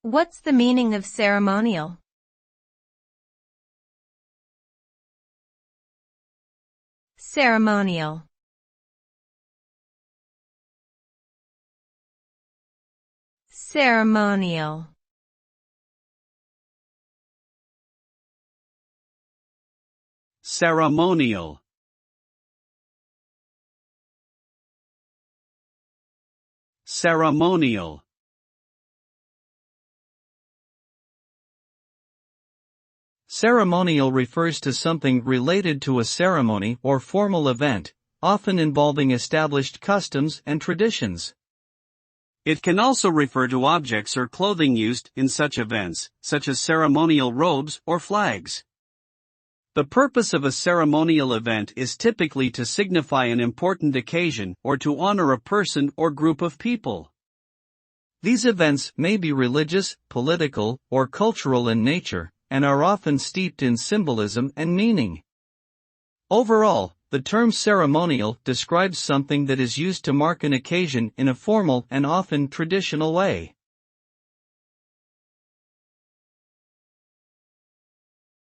What's the meaning of ceremonial? Ceremonial. Ceremonial. Ceremonial. Ceremonial. Ceremonial refers to something related to a ceremony or formal event, often involving established customs and traditions. It can also refer to objects or clothing used in such events, such as ceremonial robes or flags. The purpose of a ceremonial event is typically to signify an important occasion or to honor a person or group of people. These events may be religious, political, or cultural in nature, and are often steeped in symbolism and meaning. Overall, the term ceremonial describes something that is used to mark an occasion in a formal and often traditional way.